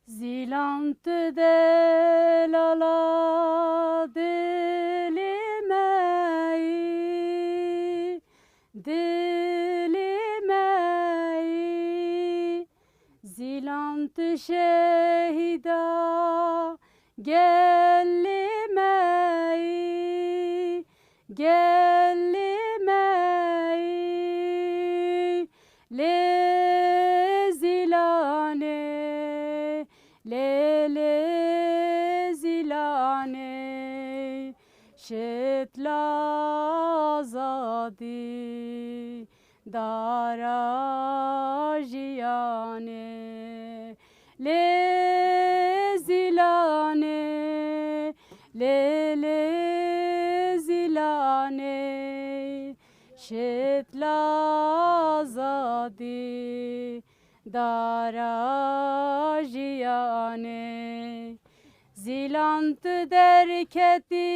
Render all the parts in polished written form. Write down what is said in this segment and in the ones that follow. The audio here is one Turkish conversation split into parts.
Zilant delala dilimey, dilimey. Zilant şehida gellimey, gellimey. Le zilane, le zilane. Şetla zadi dara jiyane. Le zilane, le zilane. Şetla zadi dara jiyane. Zilant derketi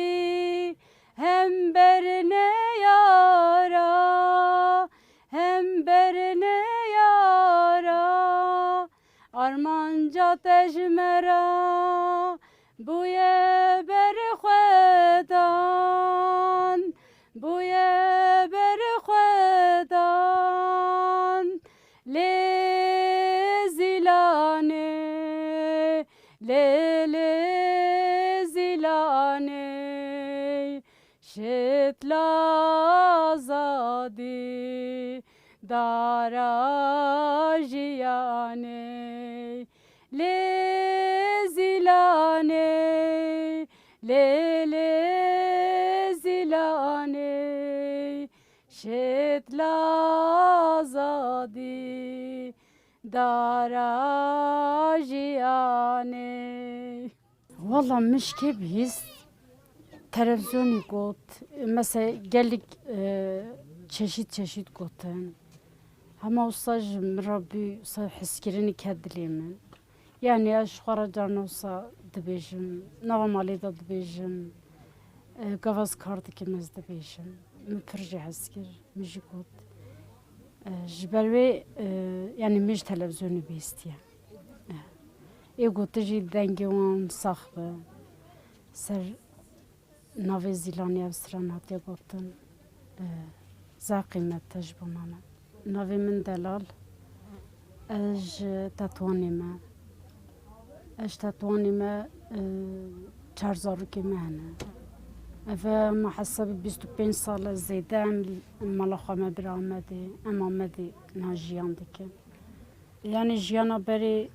hem berne yara, hem berne yara. Armanca tejmera buye berxwedan, buye berxwedan. Le zilane, le zilane. Şetla zadi dara jiyane. Le zilane, le zilane. Şetla zadi dara jiyane. Valla mişke biz televizyonu got mesela geldik çeşit çeşit goten. Ama ustaj Rabbi sa hiskirini kedlimin. Yani aşkara can olsa dibejim, normali da dibejim. Gavaz kartı kimez dibejim. Müpürce hiskir, müjikot. Jibelve yani müj televizyonu bestiye. Egotici dengewan saxbe. Ser nave zilani evsran hatiye gotin. Za qiymet tejbumana. Navê min delal, ez ji Tetwanê me, ez Tetwanê me çar zarokê me hene. Ev me hesabî 25 sal zêde em mala xwe me bir Amedê, em Amedê niha jiyan dikin. Yani jiyana berê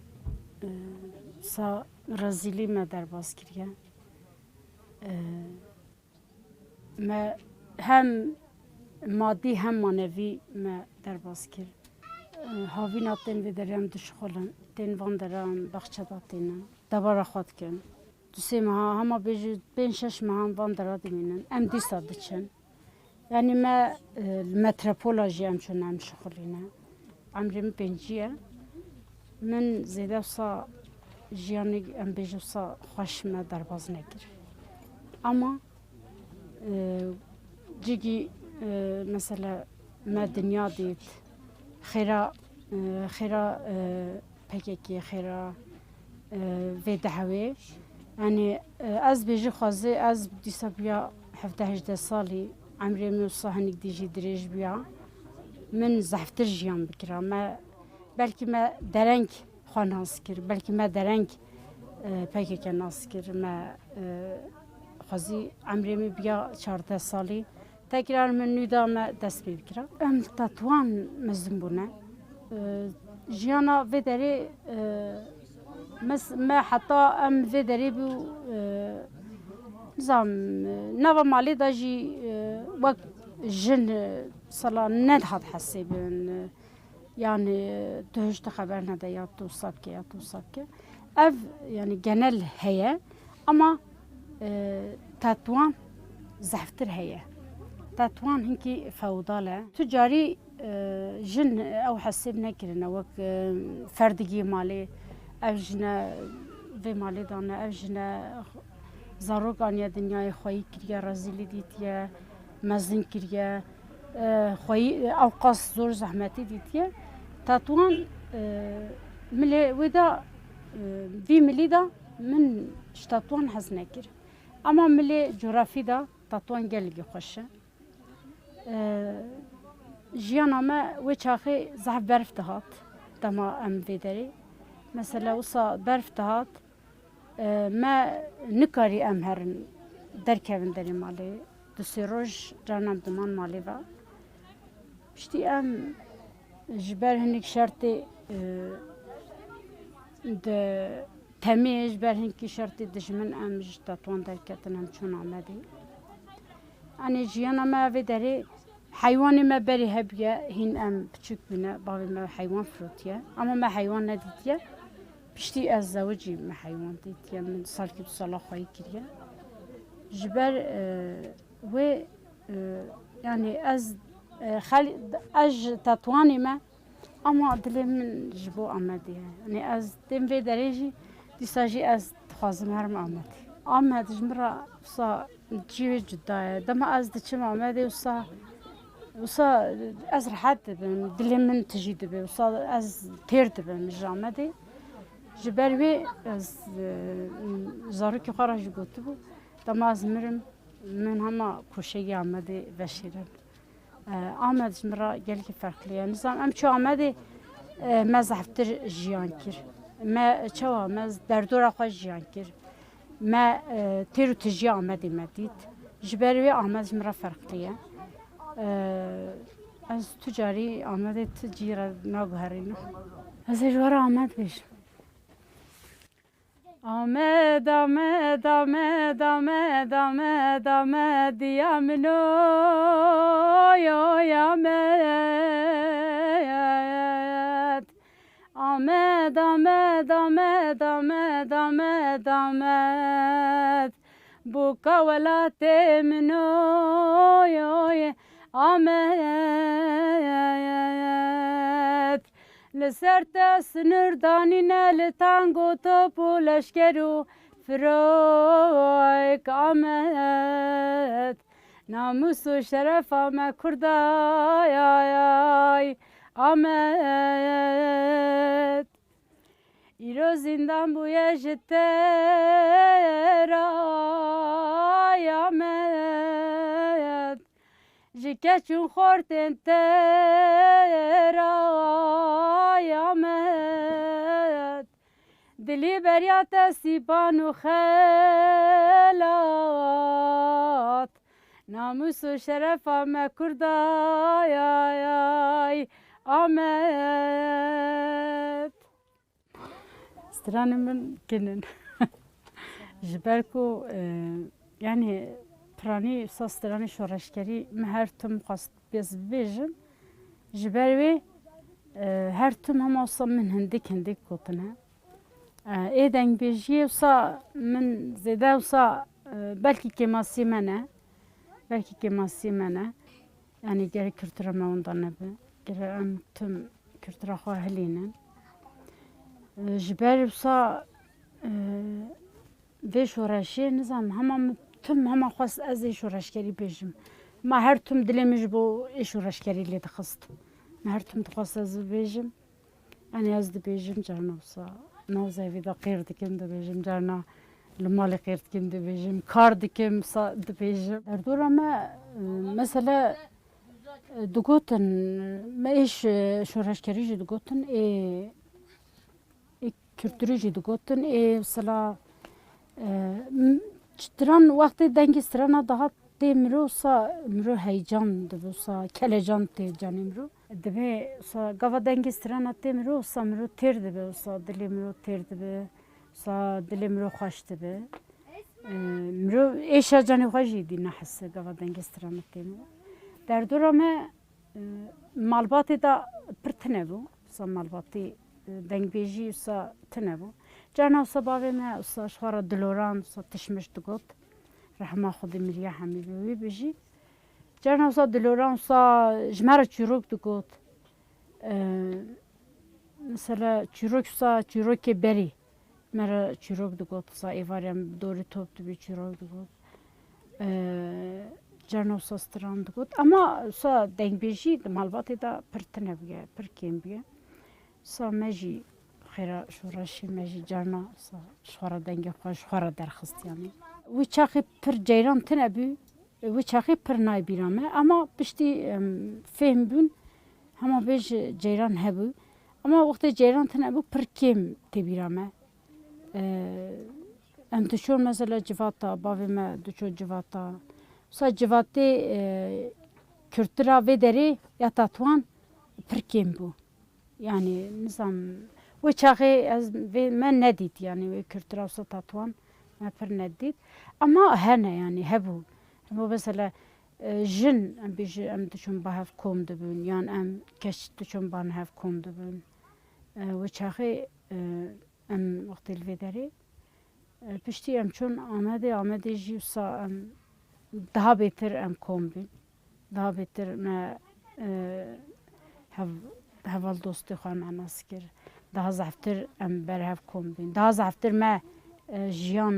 sa rezîlî me derbas kiriye. Me hem maddi hem manevî me derbas kir. Havîna tên vê derê em dişxolin, tên van deran baxçeda tênin, debara xwe dikin. Du sê meha hema bêjî 5-6 mehan van dera dimînin, em dîsa diçin. Yani me metropola jî em çûne em şixulîne. Emrê min pêncî ye. Min zêde wisa jiyanê em bêjî wisa xweş me derbas nekir. Ama cigî mesela me dünya dît, xêra PKK, xêra vê dehewê. Yani ez bêjî xwazê ez dîsa biya 17-18 salî emrê min wisa hinek dî jî dirêj biya. Min zehftir jiyan bikira. Me belkî me dereng xwe nas kir, belkî me dereng PKK nas kir. Me xwazî emrê min biya 14 salî. Tekrar min nûda me dest pê bikira. Em Tetwan mezin bûne. Jiyana vê derê me heta em vê derê bû nizam nava malê da jî wek jin sala nedihat hesêbin. Yani tu hiç de xeber nede ya tu sabke ya tu sabke. Ev yani genel heye ama Tetwan zehftir heye. Tetwan hinkî feodal e. Tu carî jin ew hesêb nekirine wek ferdigî malê. Ev jine vê malê dane, ev jine zarok aniye dinyayê xweyî kiriye, rezîlî dîtiye, mezin kiriye, xweyî ew qas zor zehmetî dîtiye. Tetwan milê wê de في ملي دا من شتاتوان حز نکر اما ملي جغرافی دا تاتوان گلگی خوشه جیانا ما و چاخی زحف برف دهات دما ام ویدری مثلا وصا برف دهات ما نکاری ام هرن درکوین داری مالی دوسی روش جانم دمان مالی با پشتی ام جبر هنیک شرطی ده تمیج بر هنگی شرطی دشمن ام جتاتوان درکتن هم چون آمدی انی جیانا ما وی داری حیوانی ما بری هبیه هین ام بچوک بینه باوی ما حیوان فروتیه اما ما حیوان ندیدیه پشتی از زوجی ما حیوان دیدیه من سال که 2 سالا خواهی کریه جبر و يعني از تاتواني ما اما دلي من جبو آمدی يعني از دم في دريجي دي ساجي از تخازم هرم آمد جمرا وصا جيوي جدا دما از دچم آمدي وصا از رحت دبم دلي من تجي دبي وصا از تير دبم مش آمدي جبروي از زاروكي خارج قوتبو دما از مرم من هما كوشي آمدي بشيرم آمد جمرا gelki farklıya nizam em ço amedi me zaftır jiyan kir me çawa me derdora xwe jiyan kir me têru tijî amedê me dît ji ber wê amed jimra farklıya ez tu carî amedê tu cîra naguherînim ez ê ji were amed bêjim Ahmed, Ahmed, Ahmed, Ahmed, Ahmed, Ahmed, ya min oy, oy, Ahmed. Ahmed, Ahmed, Ahmed, Ahmed, Ahmed, Ahmed. Bu kavalate min oy, oy, Ahmed. لسرت سنردانينا لتانغو توبو لشكرو فرويك عمد ناموسو شرفا ما كردا ياي عمد إيرو زندان بويا جترا يا عمد جكاتشون خورتين ترا Ahmet dili beryate sipan u xelat namus u şerefa me kurda yay Ahmet stranımın kinin jiberku yani prani sastrani şoraşkeri meher tüm qast bez bejim jibervi her tüm هم وصل من هنديك كوتنا ايدن بيجي وصا من زيدا وصا بلكي كما سيمنا يعني جري كرترا ما وندنا به جري ام تم كرترا خو هلينا جبال وصا فيش وراشي نظام هم تم هم خاص ازي شوراشكري بيجم ما هر تم دلمج بو ايش وراشكري اللي تخصت هر تم تخصص از بیجم آنی از بیجم جانا وصا نوزه ویدا قیر دکم د بیجم جانا لمال قیر دکم د بیجم کار دکم صا د بیجم در دورا ما مثلا دقوتن ما ایش شورشکری جی دقوتن ای kültürü jî digotin ê mesela stran wextê dengê strana daha tê mirov sa mirov heyecan dibe sa kelecan tê canê mirov dibe sa gava dengê strana tê mirov sa mirov têr dibe sa dilê mirov têr dibe sa dilê mirov xweş dibe mirov êşa canê xwe jî dî nehise gava dengê strana tê mirov derdora me malbatê da pir tune bû sa malbatê dengbêjî wisa tune bû carna wisa bavê me wisa ji xwe re diloran wisa tişmiş digot rehma xwedê Mirya Hemîdî wî bijî carna wisa diloran wisa ji me re çîrok digot mesela çîrok wisa çîrokê berî me re çîrok digot wisa êvarê me dorê top dibî çîrok digot carna wisa stran digot ama wisa dengbêjî di malbatê de pir tune bûye pir kêm bûye sa me jî خیره شورشی مجی جرنا شوارا دنگ خواه شوارا درخست یعنی وی چاقی پر جیران تنه بی وی چاقی پر نای بیرامه اما پشتی فهم بون هما بیش جیران هبو اما وقت جیران تنه بو پر کم تبیرامه ام دچون مثلا جواتا باوی ما دچون جواتا سا جواتی کورترا و دری یا تاتوان پر کم بو yani nizam ve çağı az ve men nedit yani ve kültürel tatuan me per nedit ama hene yani hebu bu mesela jin em biji em düşün bahav kom dibun yani em keş düşün ban hav kom dibun ve çağı em vaktil vederi pişti em çun amade jivsa em daha beter em kom bin daha beter me hav هوال دوستی خواهم اناس کر ده زفتر ام برهف کم بین ده زفتر ما جیان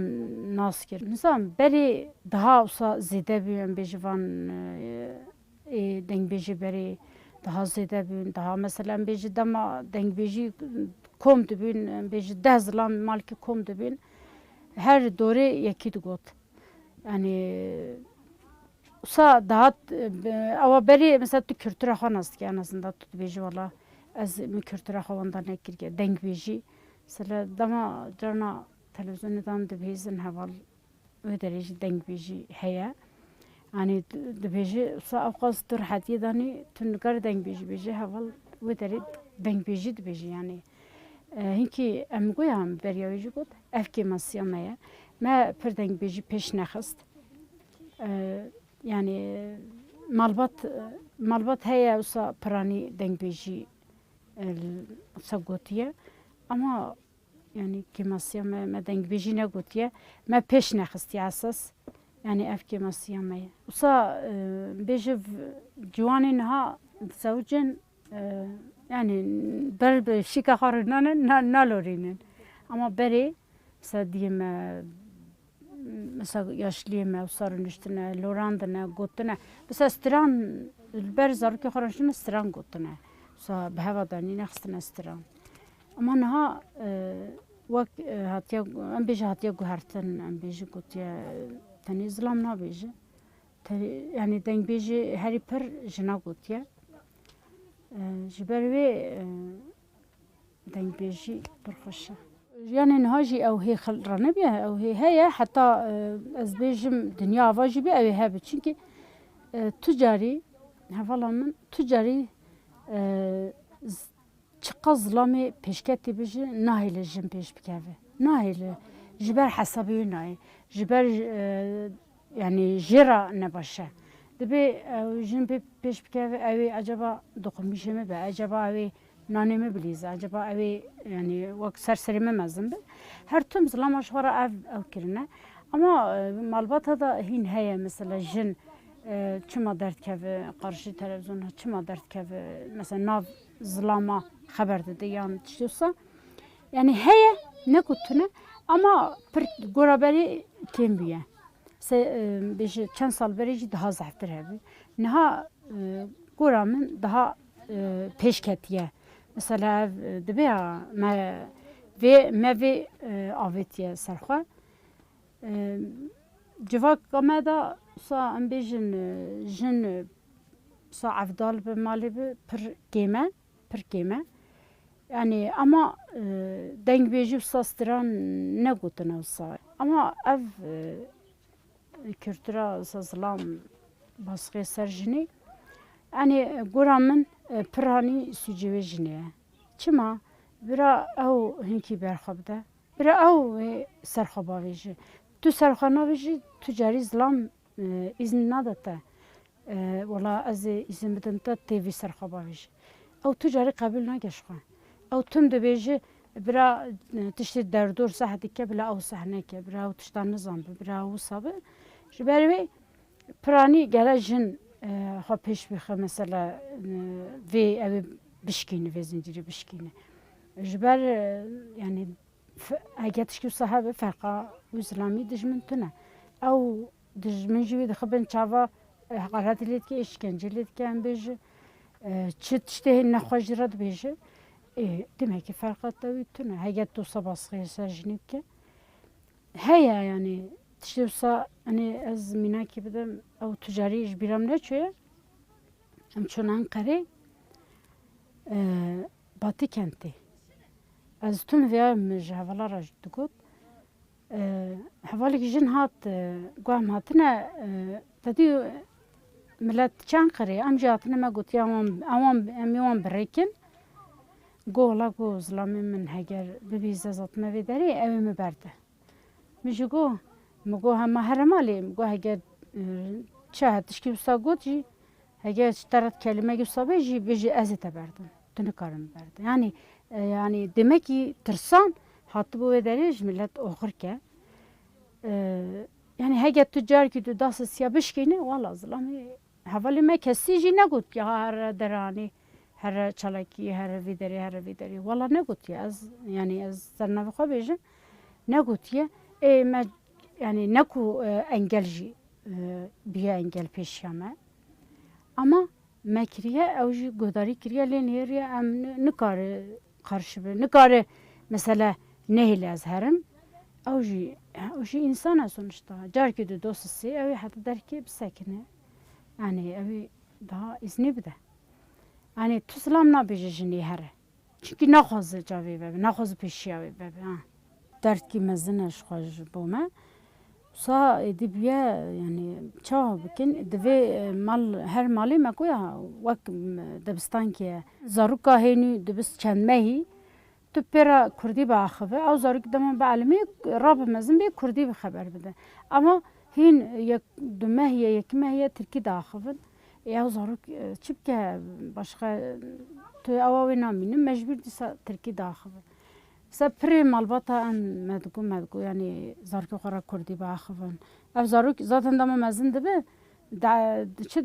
ناس کر مثلا بری ده اوسا زیده بیم بیجوان دنگ بیجی بری ده زیده بیم ده مثلا بیجی دما دنگ بیجی کم دبین بیجی ده زلام مالکی کم دبین her دوره یکی دو گوت yani Usa daha ama beri mesela tu kültüre xanast ki anasında tut beji valla az mi kültüre xavanda ne kirge denk beji mesela dama jarna televizyondan da bezin haval ve derece denk beji heye yani de beji usa avqas tur hatiye dani tüngar denk beji haval ve derece denk beji de beji yani hinki em goyam beriyaji got efke masiyamaya ma per denk beji peş naxist yani malbat heye usa prani dengbêjî usa gotiye ama yani kemasiya me dengbêjî ne gotiye me pêş nexistiye esas yani ev kemasiya me ye usa bêje ciwanê niha zewcên yani ber bi şîka xwe rûnanin nalorînin ama berê mesela diyeyim mesela yaşlıyım, sarınıştına, lorandına, gotuna. Mesela stran, ber zarki xaranşına stran gotuna. Mesela behavadan nexstına stran. Ama naha vak hatiye, em beji hatiye guhertin, em beji gotiye, tani zlam na beji. Yani deng beji heri per jina gotiye. Jiber ve deng beji perxoşa. يعني نهاجي أو هي خلرنا بها أو هي حتى أزبيجم دنيا واجي بها أو هي بتشينك تجاري هفلا من تجاري چقا ظلامي پیشکتی بيجي ناهيل جم پیش بكافي ناهيل جبر حسابي ناهي جبر يعني جرا نباشا دبي جم پیش بكافي أوي acaba dokunmuşum mu be acaba أوي nanemi bilize acaba evi yani vak serserime mezim be her tüm zlama şvara ev kirine ama malbata da hin heye mesela jin çima dert keve karşı televizyona çima dert keve mesela nav zlama haber dedi yani çıkıyorsa yani heye ne kutune ama per goraberi kim biye se beji çen sal berici daha zahter hebi neha goramın daha peşketiye mesela dibya me avetiye serxwe civak kameda sa em bêjin jin sa evdal bi malê bi pir kême yani ama dengbêjî sa stran ne gotine sa ama ev kültüra sa zilam baskê ser jinê yani goramın pirani sucivê jinê çima bira ew hinkî berxwe bira ew serxwe bavê jî tu serxwe navê jî tu carî zilam îzin nada te wala ez ê îzin bidim te têvî serxwe bavê jî ew tu carî qebûl nake ji xwe ew tim dibêje bira tiştê derdor seh dike bila ew seh neke bira ew tiştan nizanbe bira ew wisa be ji ber wê piranî gele jin xwe pêş bixe mesela vê ew ê bişkîne vê zincîrê bişkîne ji ber yani eget tişkî wisa hebe ferqa wî zilamî dijmin tune ew dijmin jî wê dixibin çava heqaretê lê dike îşkence lê dike em bêje çi tiştê nexwe jî re dibêje demek ki farkat da bütüne. Heget dosa baskı serjnik ki. Heya yani işte hani az minaki bedem o ticari iş biram ne çöye. Hem çon Ankara Batı kenti. Az tüm veya mecavalar ajdugot. Havalik jin hat guam hatine tadi millet Çankırı amcatına ma gut ya am brekin gola gozlami min heger bibize zatma vederi evimi berdi. Mijigo mugo hama haramali mugo heger çahat işki usta gotji heger tarat kelime gibi ji beji ezete berdim. Tını karım berdi. Yani demek ki tırsan hattı bu vederi millet okur ki yani heger tüccar ki dası siyabışkini valla zlami havali me kesi ji ne gut ya her derani her çalaki her videri valla ne gut ya az yani az zarnavi xo bejim ne gut ya yani neku engelji bir engel peşyame ama mekriye evji godari kiriye leneriye am nikare karşı bir nikare mesela nehle azharım evji insana sonuçta carki de dosyası evi hatta der ki bir sakine yani evi daha izni bir de yani tüslam ne bejini her çünkü ne xazı cavi bebe ne xazı peşiye bebe ha dert ki mezineş xaj bome sa edibiye yani çav bikin deve mal her mali me koya vak debistan ki zaruka heni debis çenmehi tüpera kurdi baxıve av zaruk dama balimi rab mezin bir kurdi bir haber bide ama hin yak dümehiye yekmehiye Türkiye daxıvın ya zaruk çipke başka tu avavi naminim mecbur disa Türkiye daxıvın سپری مالباتا ان مدگو یعنی زارکی خورا کردی با آخوان. اف زاروک زادن دام مزن دبه چه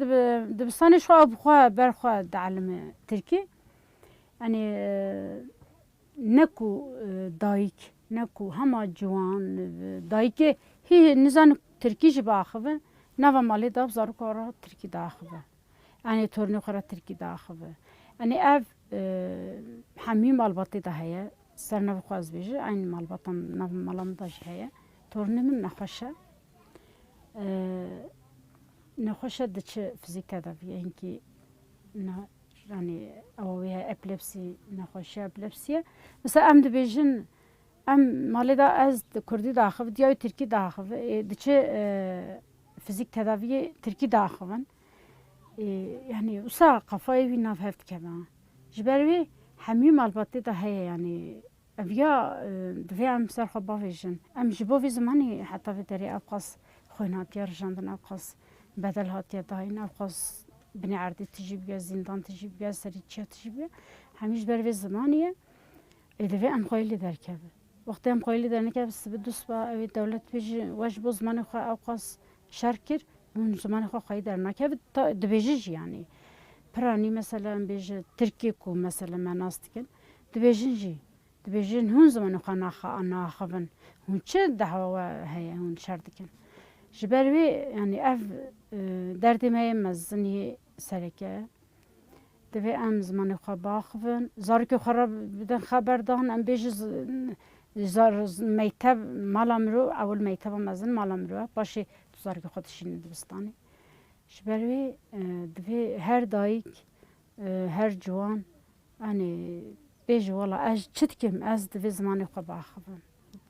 دبستانش خوا برخوا دعلم ترکی. یعنی نکو دایک نکو همه جوان دایک هی نزان ترکیش با آخوان نو مالی داب زارک خورا ترکی دا آخوان. یعنی تورنی خورا ترکی دا آخوان. یعنی اف همین مالباتی ده هیا. سرناف خواز بیشه این مال باتم ناف مالام داش هیا تورنمون نخوشه دچه فیزیک تداوی اینکه نه yani اوه epilepsi نخوشه epilepsiye mesela am de bejin am maleda az kurdi daxıv diye Türkiye daxıv dçe fizik tedavi Türkiye daxıvan yani usa kafayı bir naf heft kema jbervi همیم البته ده هی یعنی اویا دوام سر خب باویشن ام جبو وی زمانی حتی في دری ابقاس خویناتی رجاندن ابقاس بدل هاتی داین ابقاس بنی عردی تجیب یا زندان تجیب یا سریچیا تجیب همیش بر وی زمانیه دوی ام خیلی درکبه وقتی ام خیلی درنکه بس بدوس با اوی دولت بیج واج بو زمانی خو ابقاس شرکر اون زمانی خو خیلی درنکه دبیجی yani پرانی مثلا بیش ترکیه کو مثلا مناستکن دبیجین هون زمان خانه خبن هون چه دعوا هیا هون شردکن جبروی یعنی اف دردی می مزنی سرکه دوی ام زمان خواب خبن زارکی خراب بدن خبر دهن ام بیش زار میتاب مالام رو اول میتاب مزن مالام رو باشه زارکی خودشین دبستانی شبروی دوی هر دایک هر جوان yani بیش والا از چتکم از دوی زمانی خواب آخوان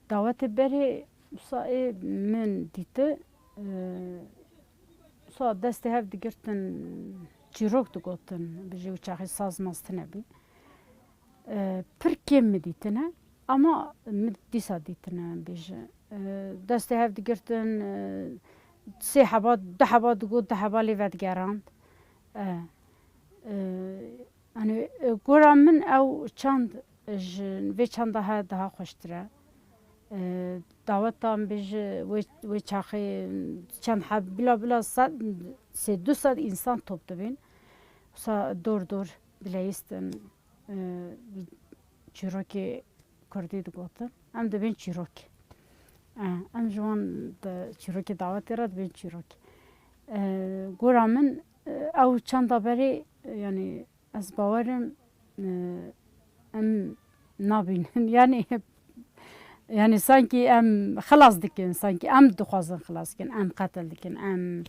دعوت بری سای من دیده سا دسته هف دیگرتن چیروک دو گوتن بجیو چاخی ساز ماستنه بی پر کم می دیتنه ama دیسا دیتنه بیش دسته هف دیگرتن سه حباد ده حباد گود ده حبالی ودگراند yani گرامن او چند و چند daha خوشتره دعوتم بیش و چاخی چند حب بلا صد سه 200 insan topladın sa دور bileisten çiroki kurdi diyorlar hem de ben çiroki ام جوان چیروکی دعوت کرد به چیروکی گرامن او چند باری یعنی از باورم ام نابین yani sanki em xelas dikin sanki em dixwazin xelas dikin em qetil dikin em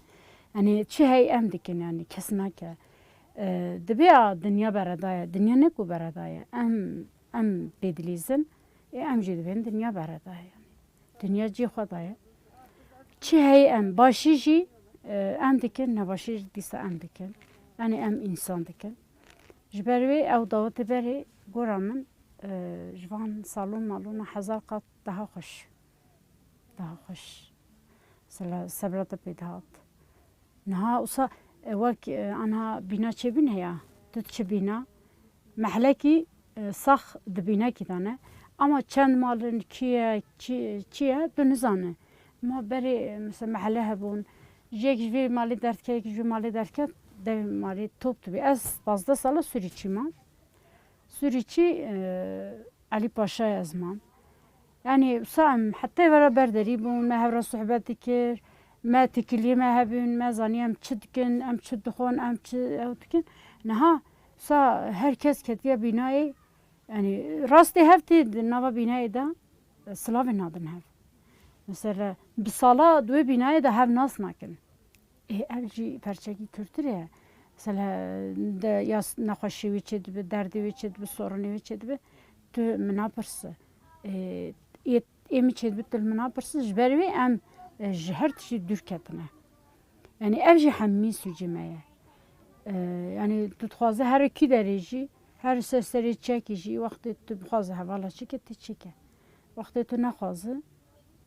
yani çi hey em dikin yani kes nake dibe dünya beredaya dünya ne ku beredaya em bedilîzin em jî dibên dünya beredaya yani dünya cî xwe daye çi hey em başî jî em dikin nebaşî jî dîsa em dikin yani em însan dikin ji ber wê ew dawetê berê gora min ji van salûn malûna hezar qat daha xweş sebrata pê dihat niha wisa wek aniha bîna çêbûn heye tu diçibîna mehlekî sax di bînekî de ne ama çend malin kî ye çi ye tu nizane ma berê mesela mehle hebûn jêk ji vê malê derdike yek ji vê malê derdike devê malê top dibê ez 15 sala Sûrî çîmam Sûrî çî Elî Paşayê ez mam yani wisa em hetê vera berderî bûn me hevra sohbet dikir me tikiliyê me hebûn me zanî em çi dikin em çi dixwin em çi ew dikin niha wisa herkes ketiye bînayê yani rastî hev tê di nava bînayê de silavên hadin hev mesela bi sala di wê bînayê de hev nas nakin ev jî perçekî kûrtir ye mesela ya nexweşî wê çê dibe derdê wê çê dibe soronê wê çê dibe tu min napirsî êmî çê dibe tu min napirsî ji ber wê em ji her tiştî dûr ketine yani ev jî hemî sûcê me ye yani tu dixwaze her kî derê jî her serserê çekî jî wextê tu bixwaze hevala çike tê çike wextê tu nexwazî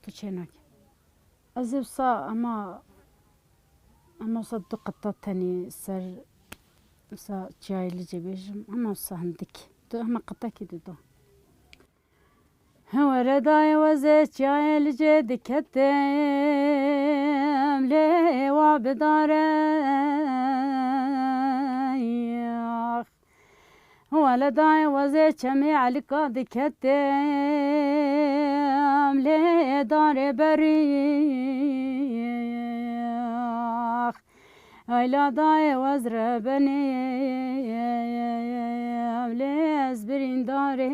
tu çê nake ez ê wisa ama wisa du qita tenê ser wisa çiyayê li cê bêjim ama wisa hindik tu hema qitekî dida were dayê wezê çiyayê li cê diketim lê wa bidare were dayê wezê çemê elîka diketim lê darê berî Ayla dayê wez re benê lê ez birîndarê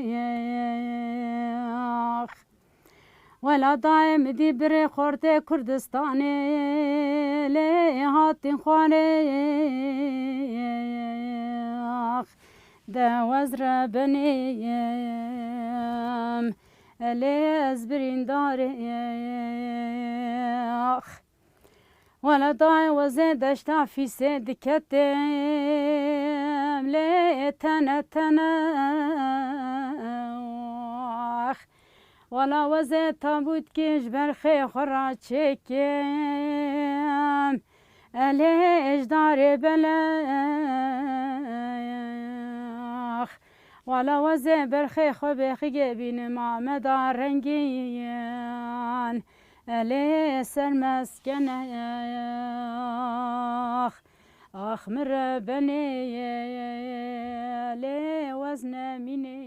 Wela dayê min dî birê xortê Kurdistanê lê hatîn xwarê de wez re benê lê ez birîndarê Wela dayê wezê deşta fîsê diketim lê tene tene Wela wezê tabûtkê ji ber xê xwe ra çêkim lê ejdarê belex Wela wezê berxê xwe bêxîgê bînima me da rengîn lê ser meskene min re benê lê wez nemînê